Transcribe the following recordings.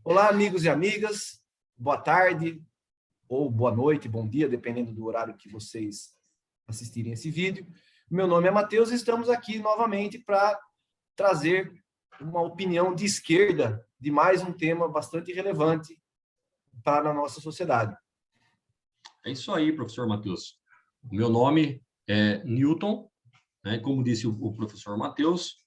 Olá, amigos e amigas, boa tarde, ou boa noite, bom dia, dependendo do horário que vocês assistirem esse vídeo. Meu nome é Matheus e estamos aqui novamente para trazer uma opinião de esquerda de mais um tema bastante relevante para a nossa sociedade. É isso aí, professor Matheus. O meu nome é Newton, né? Como disse o professor Matheus,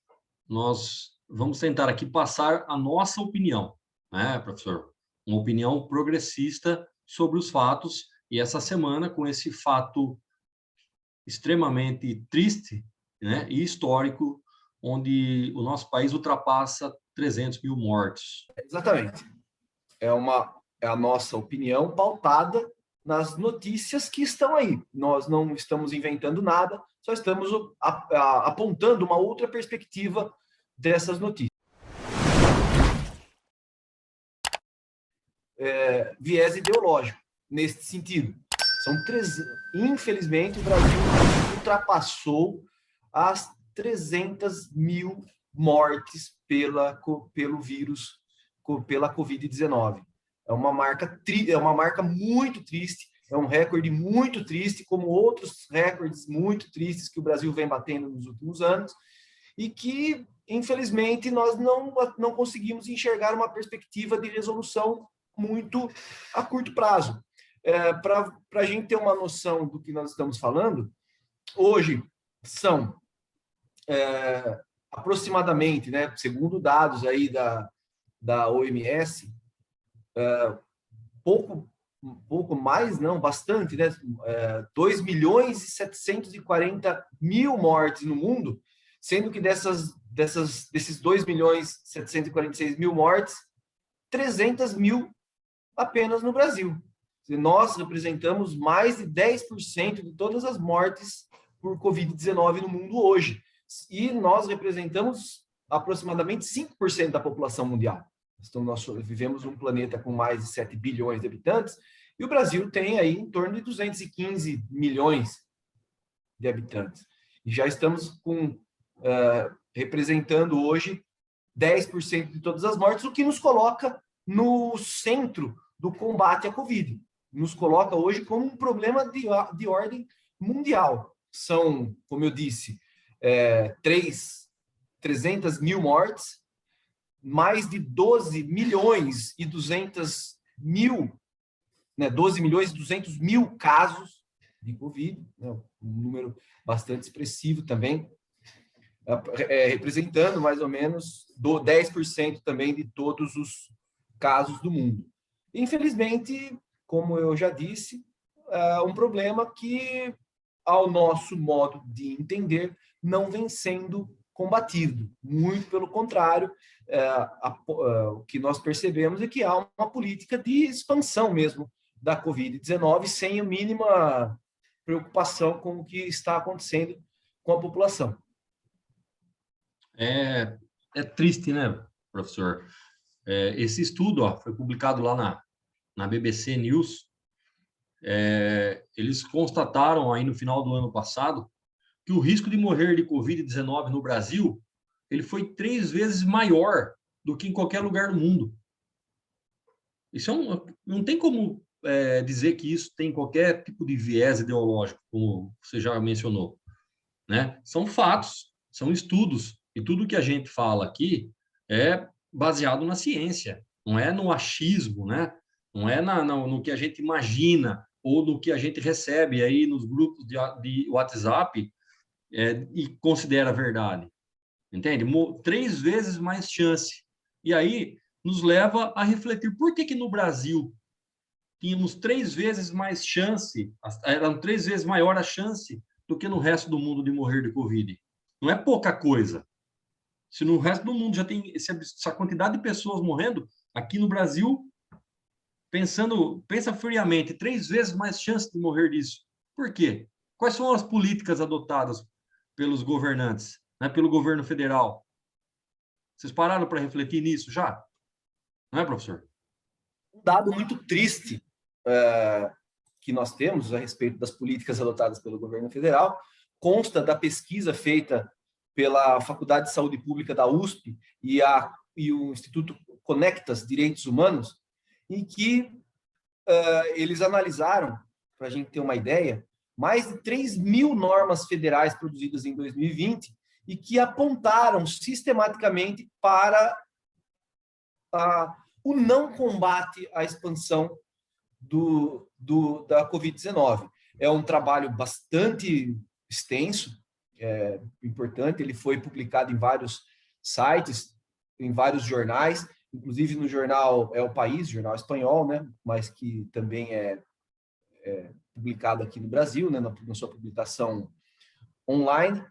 nós vamos tentar aqui passar a nossa opinião, né, professor? Uma opinião progressista sobre os fatos, e essa semana, com esse fato extremamente triste, né, e histórico, onde o nosso país ultrapassa 300 mil mortos. Exatamente. É a nossa opinião pautada nas notícias que estão aí. Nós não estamos inventando nada, só estamos apontando uma outra perspectiva dessas notícias. Viés ideológico, nesse sentido. Infelizmente, o Brasil ultrapassou as 300 mil mortes pelo vírus, pela Covid-19. É uma marca muito triste, é um recorde muito triste, como outros recordes muito tristes que o Brasil vem batendo nos últimos anos, e que, infelizmente, nós não conseguimos enxergar uma perspectiva de resolução muito a curto prazo. Para a gente ter uma noção do que nós estamos falando, hoje são aproximadamente, né, segundo dados aí da OMS, pouco mais, não, bastante, né? 2 milhões e 740 mil mortes no mundo, sendo que desses 2 milhões e 746 mil mortes, 300 mil apenas no Brasil. Nós representamos mais de 10% de todas as mortes por Covid-19 no mundo hoje. E nós representamos aproximadamente 5% da população mundial. Então, nós vivemos num planeta com mais de 7 bilhões de habitantes, e o Brasil tem aí em torno de 215 milhões de habitantes. E já estamos representando hoje 10% de todas as mortes, o que nos coloca no centro do combate à Covid. Nos coloca hoje como um problema de ordem mundial. São, como eu disse, 300 mil mortes, mais de 12 milhões e 200 mil, né, 12 milhões e 200 mil casos de Covid, né, um número bastante expressivo também, representando mais ou menos 10% também de todos os casos do mundo. Infelizmente, como eu já disse, é um problema que, ao nosso modo de entender, não vem sendo combatido. Muito pelo contrário, o que nós percebemos é que há uma política de expansão mesmo da Covid-19, sem a mínima preocupação com o que está acontecendo com a população. É triste, né, professor? Esse estudo foi publicado lá na BBC News. Eles constataram aí no final do ano passado que o risco de morrer de Covid-19 no Brasil ele foi 3 vezes maior do que em qualquer lugar do mundo. Isso não tem como dizer que isso tem qualquer tipo de viés ideológico, como você já mencionou, né? São fatos, são estudos, e tudo que a gente fala aqui é baseado na ciência, não é no achismo, né? Não é no que a gente imagina ou no que a gente recebe aí nos grupos de WhatsApp e considera verdade, entende? 3 vezes mais chance. E aí nos leva a refletir por que no Brasil tínhamos 3 vezes mais chance, eram 3 vezes maior a chance do que no resto do mundo de morrer de Covid. Não é pouca coisa. Se no resto do mundo já tem essa quantidade de pessoas morrendo, aqui no Brasil, pensa friamente, 3 vezes mais chance de morrer disso. Por quê? Quais são as políticas adotadas pelos governantes, né, pelo governo federal? Vocês pararam para refletir nisso já? Não é, professor? Um dado muito triste que nós temos a respeito das políticas adotadas pelo governo federal consta da pesquisa feita pela Faculdade de Saúde Pública da USP e o Instituto Conectas Direitos Humanos, em que eles analisaram, para a gente ter uma ideia, mais de 3.000 normas federais produzidas em 2020 e que apontaram sistematicamente para o não combate à expansão da Covid-19. É um trabalho bastante extenso, importante, ele foi publicado em vários sites, em vários jornais, inclusive no jornal É o País, jornal espanhol, né, mas que também é publicado aqui no Brasil, né, na sua publicação online,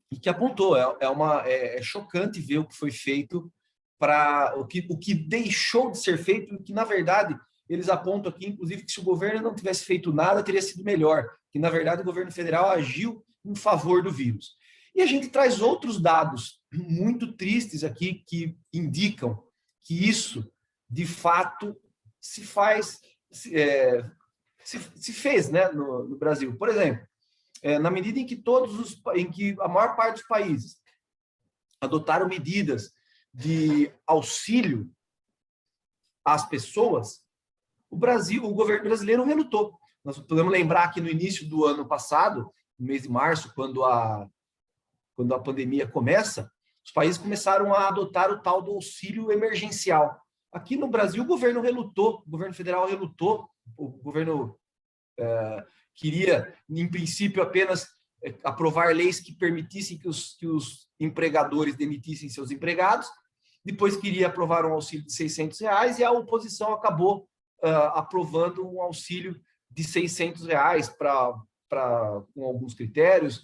e que apontou, é chocante ver o que foi feito para o que deixou de ser feito, e que, na verdade, eles apontam aqui, inclusive, que se o governo não tivesse feito nada, teria sido melhor, que, na verdade, o governo federal agiu em favor do vírus. E a gente traz outros dados muito tristes aqui que indicam que isso, de fato, se fez, né, no Brasil. Por exemplo, na medida em que a maior parte dos países adotaram medidas de auxílio às pessoas, o governo brasileiro relutou. Nós podemos lembrar que no início do ano passado, no mês de março, quando a pandemia começa, os países começaram a adotar o tal do auxílio emergencial. Aqui no Brasil, o governo relutou, o governo federal relutou, o governo queria, em princípio, apenas aprovar leis que permitissem que os empregadores demitissem seus empregados, depois queria aprovar um auxílio de R$600 e a oposição acabou aprovando um auxílio de R$600 com alguns critérios.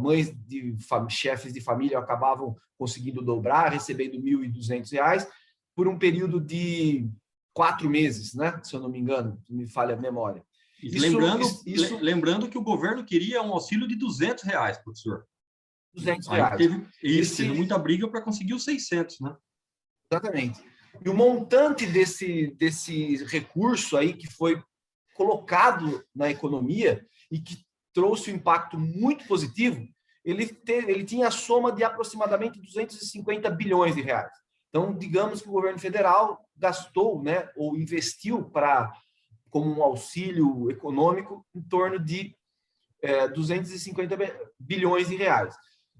Mães de chefes de família acabavam conseguindo dobrar, recebendo R$1.200 por um período de 4 meses, né? Se eu não me engano, se me falha a memória. Lembrando que o governo queria um auxílio de R$200, professor. R$200. Teve muita briga para conseguir os 600, né? Exatamente. E o montante desse recurso aí que foi colocado na economia e que trouxe um impacto muito positivo, ele tinha a soma de aproximadamente R$250 bilhões. Então, digamos que o governo federal gastou, né, ou investiu como um auxílio econômico em torno de R$250 bilhões.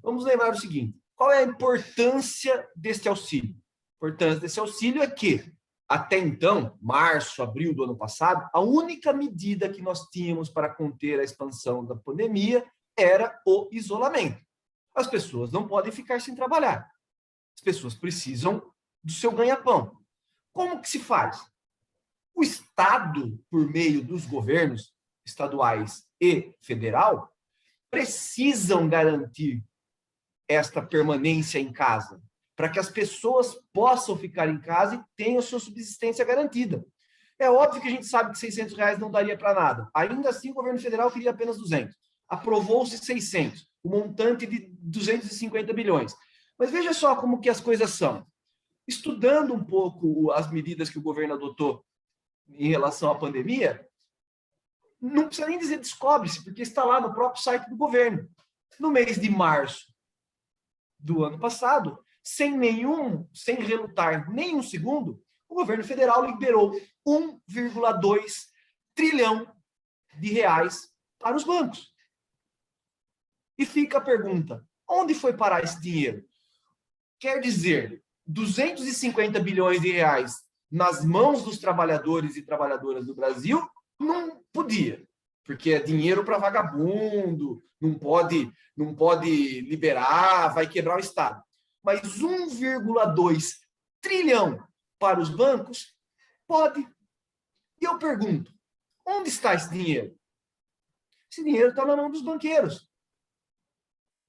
Vamos lembrar o seguinte: qual é a importância deste auxílio? A importância desse auxílio é que, até então, março, abril do ano passado, a única medida que nós tínhamos para conter a expansão da pandemia era o isolamento. As pessoas não podem ficar sem trabalhar. As pessoas precisam do seu ganha-pão. Como que se faz? O Estado, por meio dos governos estaduais e federal, precisam garantir esta permanência em casa, para que as pessoas possam ficar em casa e tenham sua subsistência garantida. É óbvio que a gente sabe que R$600 não daria para nada. Ainda assim, o governo federal queria apenas 200. Aprovou-se 600, o montante de 250 bilhões. Mas veja só como que as coisas são. Estudando um pouco as medidas que o governo adotou em relação à pandemia, não precisa nem dizer descobre-se, porque está lá no próprio site do governo. No mês de março do ano passado, sem relutar nem um segundo, o governo federal liberou 1,2 trilhão de reais para os bancos. E fica a pergunta: onde foi parar esse dinheiro? Quer dizer, 250 bilhões de reais nas mãos dos trabalhadores e trabalhadoras do Brasil não podia, porque é dinheiro para vagabundo, não pode liberar, vai quebrar o Estado. Mas 1,2 trilhão para os bancos pode. E eu pergunto, onde está esse dinheiro? Esse dinheiro está na mão dos banqueiros.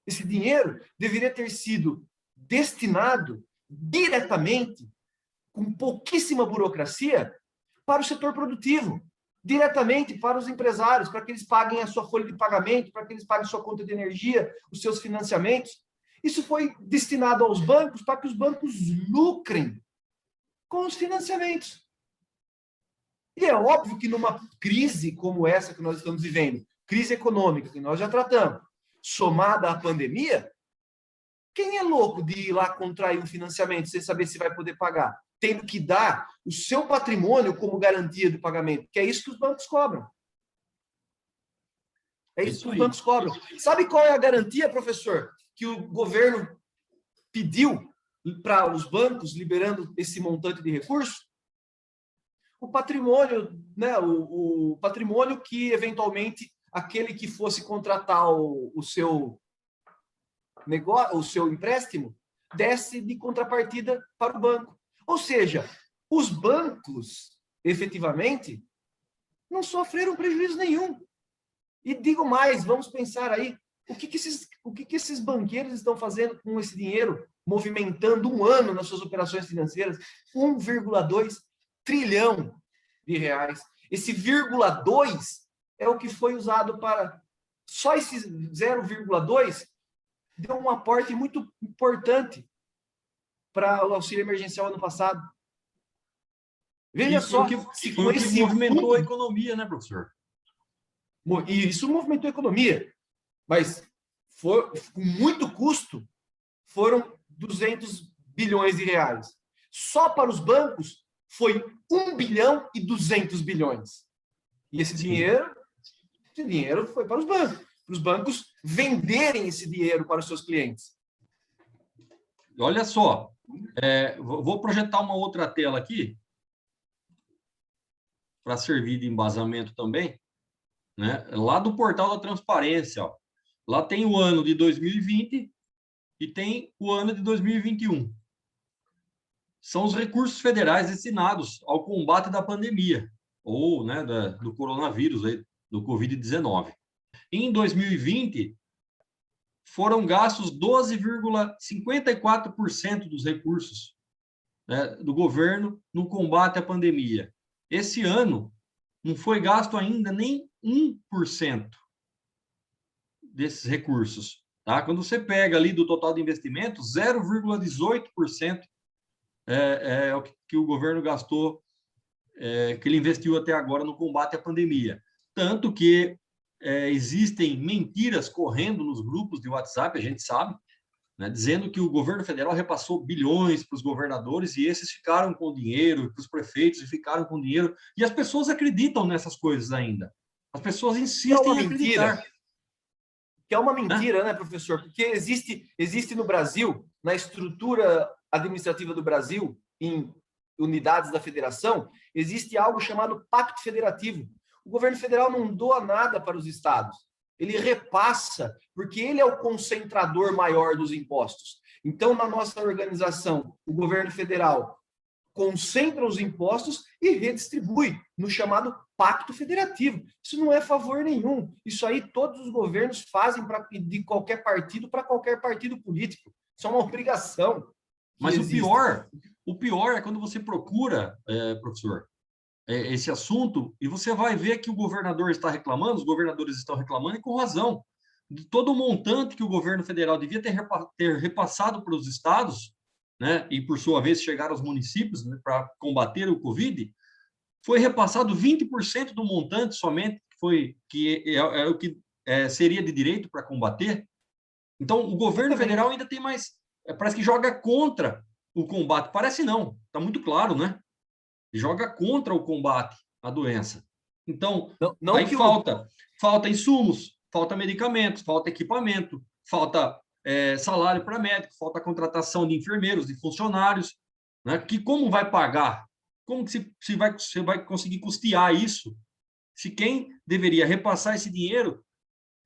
Esse dinheiro deveria ter sido destinado diretamente, com pouquíssima burocracia, para o setor produtivo, diretamente para os empresários, para que eles paguem a sua folha de pagamento, para que eles paguem a sua conta de energia, os seus financiamentos. Isso foi destinado aos bancos para que os bancos lucrem com os financiamentos. E é óbvio que numa crise como essa que nós estamos vivendo, crise econômica que nós já tratamos, somada à pandemia, Quem é louco de ir lá contrair um financiamento sem saber se vai poder pagar? Tendo que dar o seu patrimônio como garantia do pagamento, que é isso que os bancos cobram. É isso que os bancos cobram. Sabe qual é a garantia, professor, que o governo pediu para os bancos, liberando esse montante de recursos? O patrimônio, né? O patrimônio que, eventualmente, aquele que fosse contratar o seu negócio, o seu empréstimo, desce de contrapartida para o banco. Ou seja, os bancos, efetivamente, não sofreram prejuízo nenhum. E digo mais, vamos pensar aí, o que esses banqueiros estão fazendo com esse dinheiro, movimentando um ano nas suas operações financeiras? 1,2 trilhão de reais. Esse 0,2 é o que foi usado para... Só esse 0,2 deu um aporte muito importante para o auxílio emergencial ano passado. Veja só, se foi o que movimentou a economia, né, professor? E isso movimentou a economia, mas com muito custo, foram 200 bilhões de reais. Só para os bancos foi 1 bilhão e 200 bilhões. E esse dinheiro foi para os bancos venderem esse dinheiro para os seus clientes. Olha só, vou projetar uma outra tela aqui, para servir de embasamento também, né? Lá do portal da transparência, ó. Lá tem o ano de 2020 e tem o ano de 2021. São os recursos federais destinados ao combate da pandemia, ou, né, do coronavírus, aí, do Covid-19. Em 2020, foram gastos 12,54% dos recursos, né, do governo no combate à pandemia. Esse ano, não foi gasto ainda nem 1% desses recursos. Tá? Quando você pega ali do total de investimento, 0,18% é o que o governo gastou, que ele investiu até agora no combate à pandemia. Tanto que existem mentiras correndo nos grupos de WhatsApp, a gente sabe, né, dizendo que o governo federal repassou bilhões para os governadores e esses ficaram com dinheiro, para os prefeitos e ficaram com dinheiro. E as pessoas acreditam nessas coisas ainda. As pessoas insistem em acreditar. Que é uma mentira, né, professor? Porque existe no Brasil, na estrutura administrativa do Brasil, em unidades da federação, existe algo chamado Pacto Federativo. O governo federal não doa nada para os estados. Ele repassa, porque ele é o concentrador maior dos impostos. Então, na nossa organização, o governo federal concentra os impostos e redistribui no chamado Pacto Federativo. Isso não é favor nenhum. Isso aí todos os governos fazem de qualquer partido para qualquer partido político. Isso é uma obrigação. Mas o pior é quando você procura, professor, esse assunto, e você vai ver que o governador está reclamando, os governadores estão reclamando, e com razão, de todo o montante que o governo federal devia ter repassado para os estados, né, e por sua vez chegar aos municípios, né, para combater o Covid, foi repassado 20% do montante somente, que era o que seria de direito para combater. Então, o governo federal ainda tem mais, parece que joga contra o combate, parece não, está muito claro, né? Joga contra o combate à doença. Então, aí falta insumos, falta medicamentos, falta equipamento, falta salário para médico, falta contratação de enfermeiros, de funcionários, né? Que como vai pagar? Como que você vai conseguir custear isso? Se quem deveria repassar esse dinheiro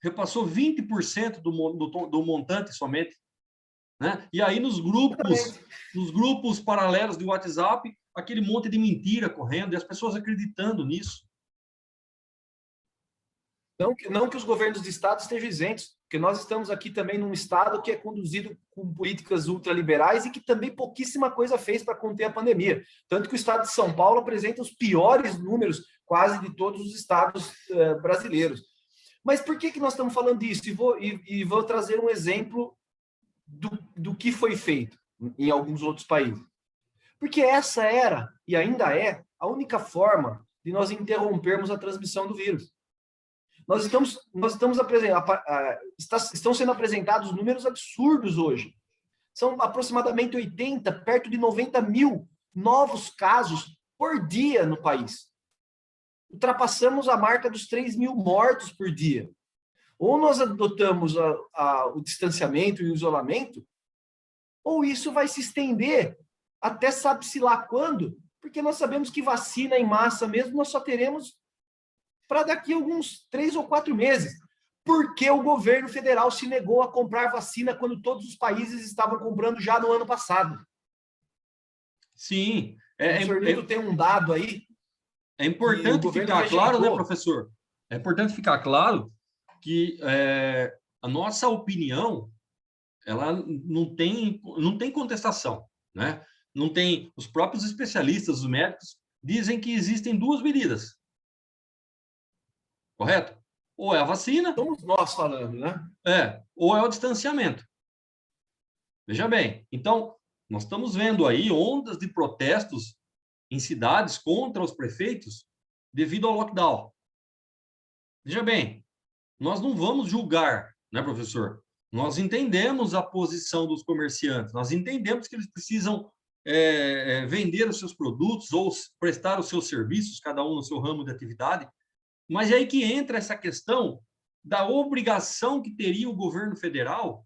repassou 20% do montante somente, né? E aí nos grupos paralelos de WhatsApp, aquele monte de mentira correndo e as pessoas acreditando nisso. Não que os governos de estado estejam isentos, porque nós estamos aqui também num estado que é conduzido com políticas ultraliberais e que também pouquíssima coisa fez para conter a pandemia. Tanto que o estado de São Paulo apresenta os piores números quase de todos os estados brasileiros. Mas por que nós estamos falando disso? E vou trazer um exemplo do que foi feito em alguns outros países. Porque essa era, e ainda é, a única forma de nós interrompermos a transmissão do vírus. Estão sendo apresentados números absurdos hoje São aproximadamente 80, perto de 90 mil novos casos por dia no país. Ultrapassamos a marca dos 3 mil mortos por dia. Ou nós adotamos o distanciamento e o isolamento, ou isso vai se estender até sabe-se lá quando, porque nós sabemos que vacina em massa mesmo nós só teremos para daqui a alguns 3 ou 4 meses. Porque o governo federal se negou a comprar vacina quando todos os países estavam comprando já no ano passado. Sim. O senhor Nildo tem um dado aí. É importante ficar claro, né, professor? É importante ficar claro que a nossa opinião, ela não tem contestação, né? Não tem, os próprios especialistas, os médicos, dizem que existem duas medidas, correto? Ou é a vacina... Somos nós falando, né? Ou é o distanciamento. Veja bem, então, nós estamos vendo aí ondas de protestos em cidades contra os prefeitos devido ao lockdown. Veja bem, nós não vamos julgar, né, professor? Nós entendemos a posição dos comerciantes, nós entendemos que eles precisam vender os seus produtos ou prestar os seus serviços, cada um no seu ramo de atividade, mas é aí que entra essa questão da obrigação que teria o governo federal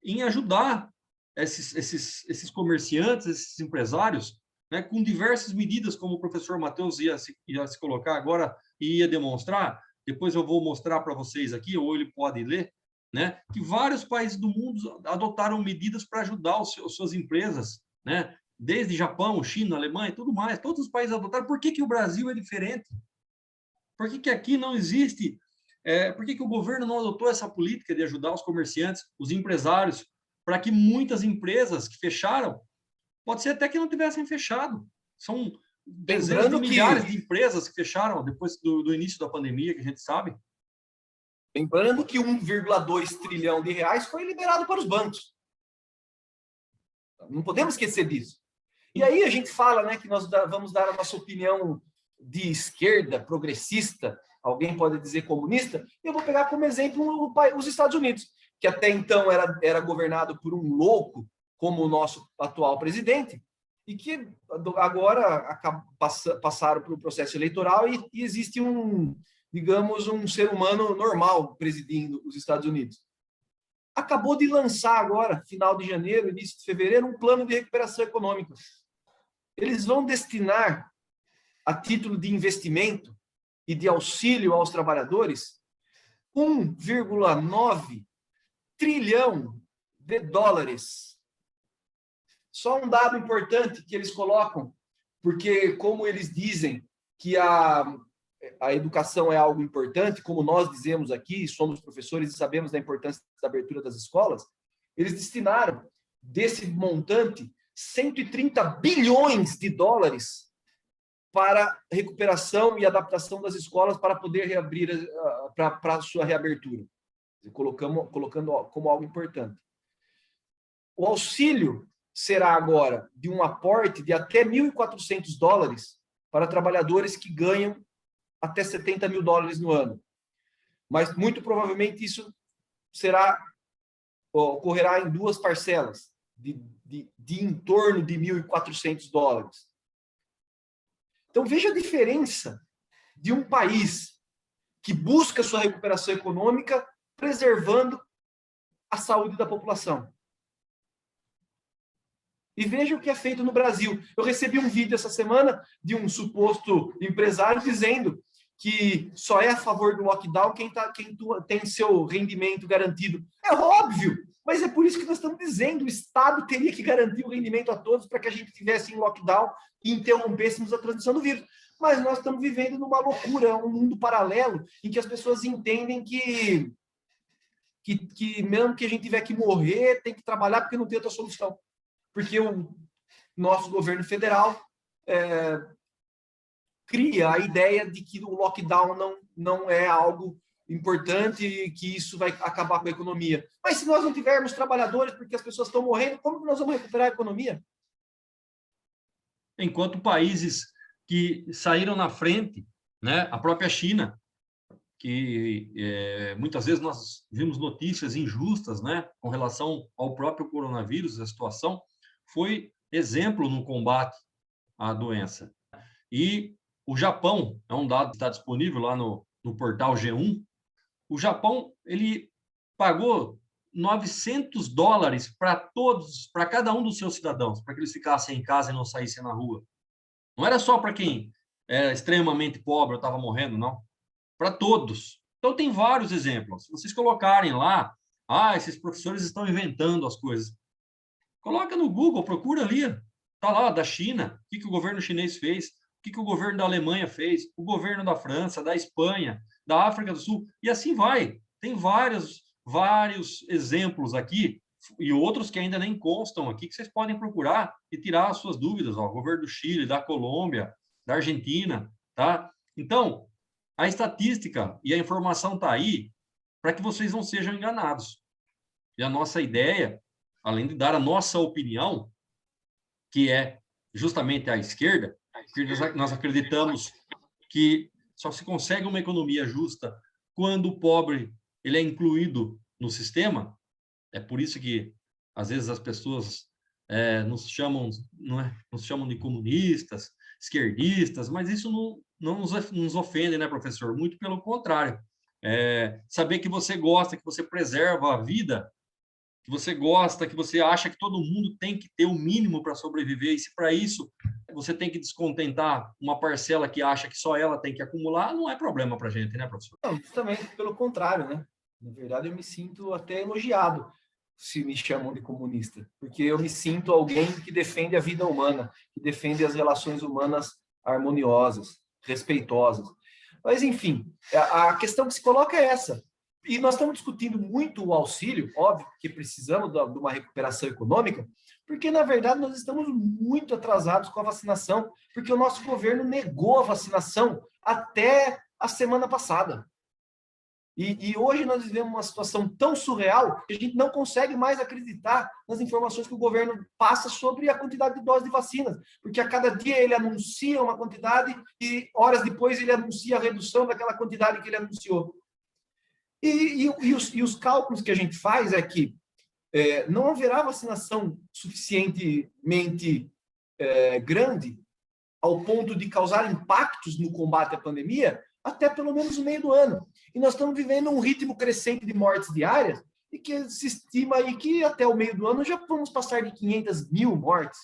em ajudar esses comerciantes, esses empresários, né, com diversas medidas, como o professor Matheus ia se colocar agora e ia demonstrar. Depois eu vou mostrar para vocês aqui, ou ele pode ler, né, que vários países do mundo adotaram medidas para ajudar as suas empresas, né, desde Japão, China, Alemanha, tudo mais. Todos os países adotaram. Por que o Brasil é diferente? Por que aqui não existe? Por que o governo não adotou essa política de ajudar os comerciantes, os empresários, para que muitas empresas que fecharam, pode ser até que não tivessem fechado. São dezenas de milhares de empresas que fecharam depois do início da pandemia, que a gente sabe. Lembrando que 1,2 trilhão de reais foi liberado para os bancos. Não podemos esquecer disso. E aí a gente fala, né, que nós vamos dar a nossa opinião de esquerda, progressista, alguém pode dizer comunista, e eu vou pegar como exemplo os Estados Unidos, que até então era governado por um louco, como o nosso atual presidente, e que agora passaram pelo processo eleitoral e existe digamos, um ser humano normal presidindo os Estados Unidos. Acabou de lançar agora, final de janeiro, início de fevereiro, um plano de recuperação econômica. Eles vão destinar, a título de investimento e de auxílio aos trabalhadores, 1,9 trilhão de dólares. Só um dado importante que eles colocam, porque como eles dizem que a educação é algo importante, como nós dizemos aqui, somos professores e sabemos da importância da abertura das escolas, eles destinaram desse montante 130 bilhões de dólares para recuperação e adaptação das escolas para poder reabrir para a sua reabertura, colocando como algo importante. O auxílio será agora de um aporte de até 1.400 dólares para trabalhadores que ganham até 70 mil dólares no ano. Mas, muito provavelmente, isso ocorrerá em 2 parcelas, de em torno de 1.400 dólares. Então, veja a diferença de um país que busca sua recuperação econômica preservando a saúde da população. E veja o que é feito no Brasil. Eu recebi um vídeo essa semana de um suposto empresário dizendo que só é a favor do lockdown quem tem seu rendimento garantido. É óbvio, mas é por isso que nós estamos dizendo, o Estado teria que garantir o rendimento a todos para que a gente estivesse em lockdown e interrompêssemos a transmissão do vírus. Mas nós estamos vivendo numa loucura, um mundo paralelo, em que as pessoas entendem que mesmo que a gente tiver que morrer, tem que trabalhar porque não tem outra solução. Porque o nosso governo federal cria a ideia de que o lockdown não é algo importante e que isso vai acabar com a economia. Mas se nós não tivermos trabalhadores porque as pessoas estão morrendo, como nós vamos recuperar a economia? Enquanto países que saíram na frente, né, a própria China, que muitas vezes nós vimos notícias injustas, né, com relação ao próprio coronavírus, a situação, foi exemplo no combate à doença. E o Japão, é um dado que está disponível lá no portal G1, o Japão, ele pagou $900 para cada um dos seus cidadãos, para que eles ficassem em casa e não saíssem na rua. Não era só para quem era extremamente pobre ou estava morrendo, não. Para todos. Então, tem vários exemplos. Se vocês colocarem lá, esses professores estão inventando as coisas. Coloca no Google, procura ali. Está lá, da China, o que o governo chinês fez, o que o governo da Alemanha fez, o governo da França, da Espanha, da África do Sul, e assim vai. Tem vários exemplos aqui, e outros que ainda nem constam aqui, que vocês podem procurar e tirar as suas dúvidas. O governo do Chile, da Colômbia, da Argentina, tá? Então, a estatística e a informação está aí para que vocês não sejam enganados. E a nossa ideia, além de dar a nossa opinião, que é justamente a esquerda, nós acreditamos que só se consegue uma economia justa quando o pobre ele é incluído no sistema. É por isso que, às vezes, as pessoas nos chamam de comunistas, esquerdistas, mas isso não nos ofende, né, professor? Muito pelo contrário. Saber que você gosta, que você preserva a vida, que você gosta, que você acha que todo mundo tem que ter o mínimo para sobreviver, e se para isso você tem que descontentar uma parcela que acha que só ela tem que acumular, não é problema para a gente, né, professor? Não, justamente pelo contrário, né? Na verdade, eu me sinto até elogiado se me chamam de comunista, porque eu me sinto alguém que defende a vida humana, que defende as relações humanas harmoniosas, respeitosas. Mas, enfim, a questão que se coloca é essa. E nós estamos discutindo muito o auxílio, óbvio que precisamos de uma recuperação econômica, porque, na verdade, nós estamos muito atrasados com a vacinação, porque o nosso governo negou a vacinação até a semana passada. E hoje nós vivemos uma situação tão surreal que a gente não consegue mais acreditar nas informações que o governo passa sobre a quantidade de doses de vacinas, porque a cada dia ele anuncia uma quantidade e horas depois ele anuncia a redução daquela quantidade que ele anunciou. E os cálculos que a gente faz é que não haverá vacinação suficientemente grande ao ponto de causar impactos no combate à pandemia até pelo menos o meio do ano. E nós estamos vivendo um ritmo crescente de mortes diárias e que se estima aí que até o meio do ano já vamos passar de 500 mil mortes.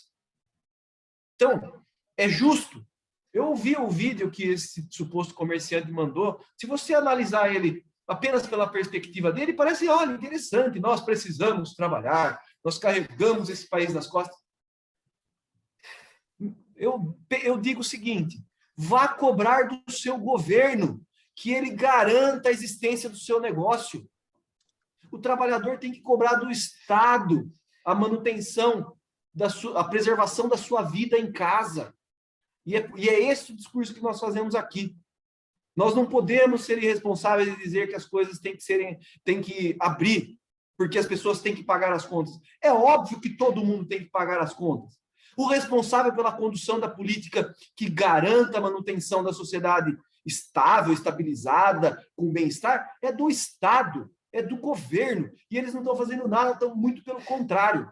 Então, é justo. Eu ouvi o vídeo que esse suposto comerciante mandou. Se você analisar ele apenas pela perspectiva dele, parece, olha, interessante, nós precisamos trabalhar, nós carregamos esse país nas costas. Eu digo o seguinte, vá cobrar do seu governo que ele garanta a existência do seu negócio. O trabalhador tem que cobrar do Estado a manutenção, a preservação da sua vida em casa. E é esse o discurso que nós fazemos aqui. Nós não podemos ser irresponsáveis e dizer que as coisas têm que abrir, porque as pessoas têm que pagar as contas. É óbvio que todo mundo tem que pagar as contas. O responsável pela condução da política que garanta a manutenção da sociedade estável, estabilizada, com bem-estar, é do Estado, é do governo. E eles não estão fazendo nada, estão muito pelo contrário.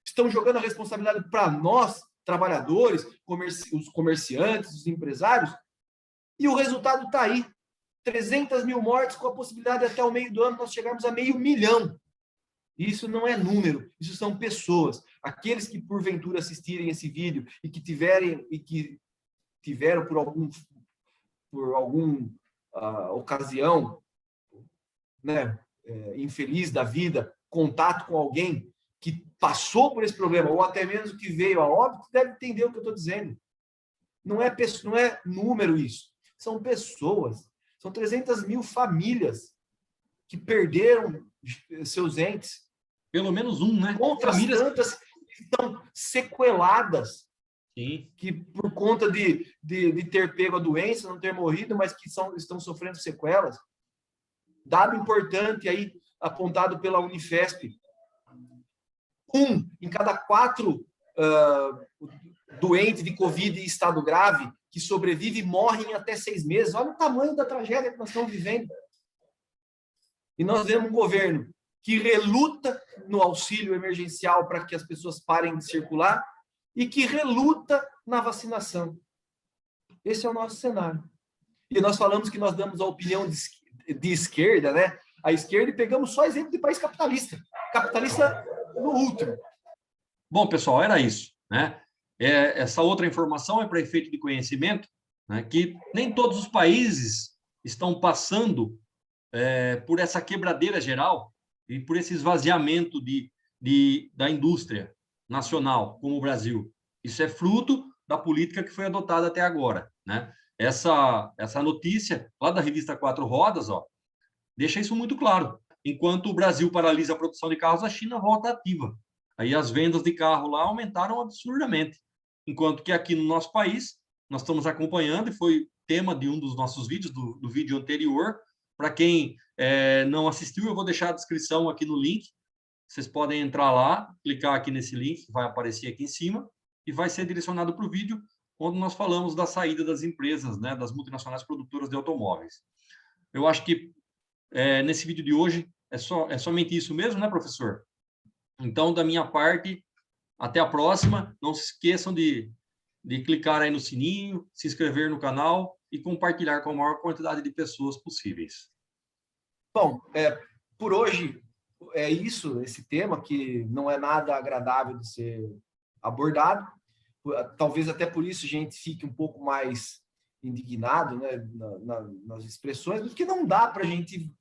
Estão jogando a responsabilidade para nós, trabalhadores, os comerciantes, os empresários, e o resultado está aí. 300 mil mortes, com a possibilidade de até o meio do ano nós chegarmos a 500 mil. Isso não é número, isso são pessoas. Aqueles que porventura assistirem esse vídeo e que tiveram por alguma ocasião, né, infeliz da vida, contato com alguém que passou por esse problema, ou até mesmo que veio a óbito, deve entender o que eu estou dizendo. Não é número isso. São pessoas. São 300 mil famílias que perderam seus entes. Pelo menos um, né? Outras tantas estão sequeladas. Sim. Que por conta de ter pego a doença, não ter morrido, mas que estão sofrendo sequelas. Dado importante aí, apontado pela Unifesp. 1 em cada 4 doente de Covid em estado grave, que sobrevive e morre em até 6 meses. Olha o tamanho da tragédia que nós estamos vivendo. E nós vemos um governo que reluta no auxílio emergencial para que as pessoas parem de circular e que reluta na vacinação. Esse é o nosso cenário. E nós falamos que nós damos a opinião de esquerda, né? A esquerda, e pegamos só exemplo de país capitalista. Capitalista no último. Bom, pessoal, era isso, né? Essa outra informação é para efeito de conhecimento, né, que nem todos os países estão passando por essa quebradeira geral e por esse esvaziamento da indústria nacional, como o Brasil. Isso é fruto da política que foi adotada até agora, né? Essa notícia lá da revista Quatro Rodas, ó, deixa isso muito claro. Enquanto o Brasil paralisa a produção de carros, a China volta ativa. Aí as vendas de carro lá aumentaram absurdamente. Enquanto que aqui no nosso país, nós estamos acompanhando, e foi tema de um dos nossos vídeos, do vídeo anterior. Para quem não assistiu, eu vou deixar a descrição aqui no link. Vocês podem entrar lá, clicar aqui nesse link, que vai aparecer aqui em cima, e vai ser direcionado para o vídeo, onde nós falamos da saída das empresas, né, das multinacionais produtoras de automóveis. Eu acho que nesse vídeo de hoje é somente isso mesmo, né, professor? Então, da minha parte, até a próxima. Não se esqueçam de clicar aí no sininho, se inscrever no canal e compartilhar com a maior quantidade de pessoas possíveis. Bom, por hoje é isso, esse tema que não é nada agradável de ser abordado. Talvez até por isso a gente fique um pouco mais indignado, né, nas expressões, porque não dá para a gente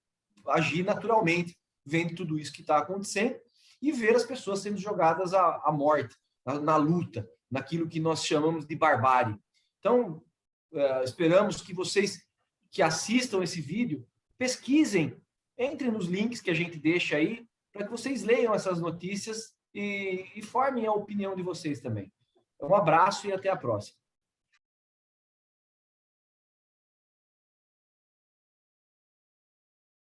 agir naturalmente vendo tudo isso que está acontecendo e ver as pessoas sendo jogadas à morte, na luta, naquilo que nós chamamos de barbárie. Então, esperamos que vocês que assistam esse vídeo pesquisem, entrem nos links que a gente deixa aí, para que vocês leiam essas notícias e formem a opinião de vocês também. Um abraço e até a próxima.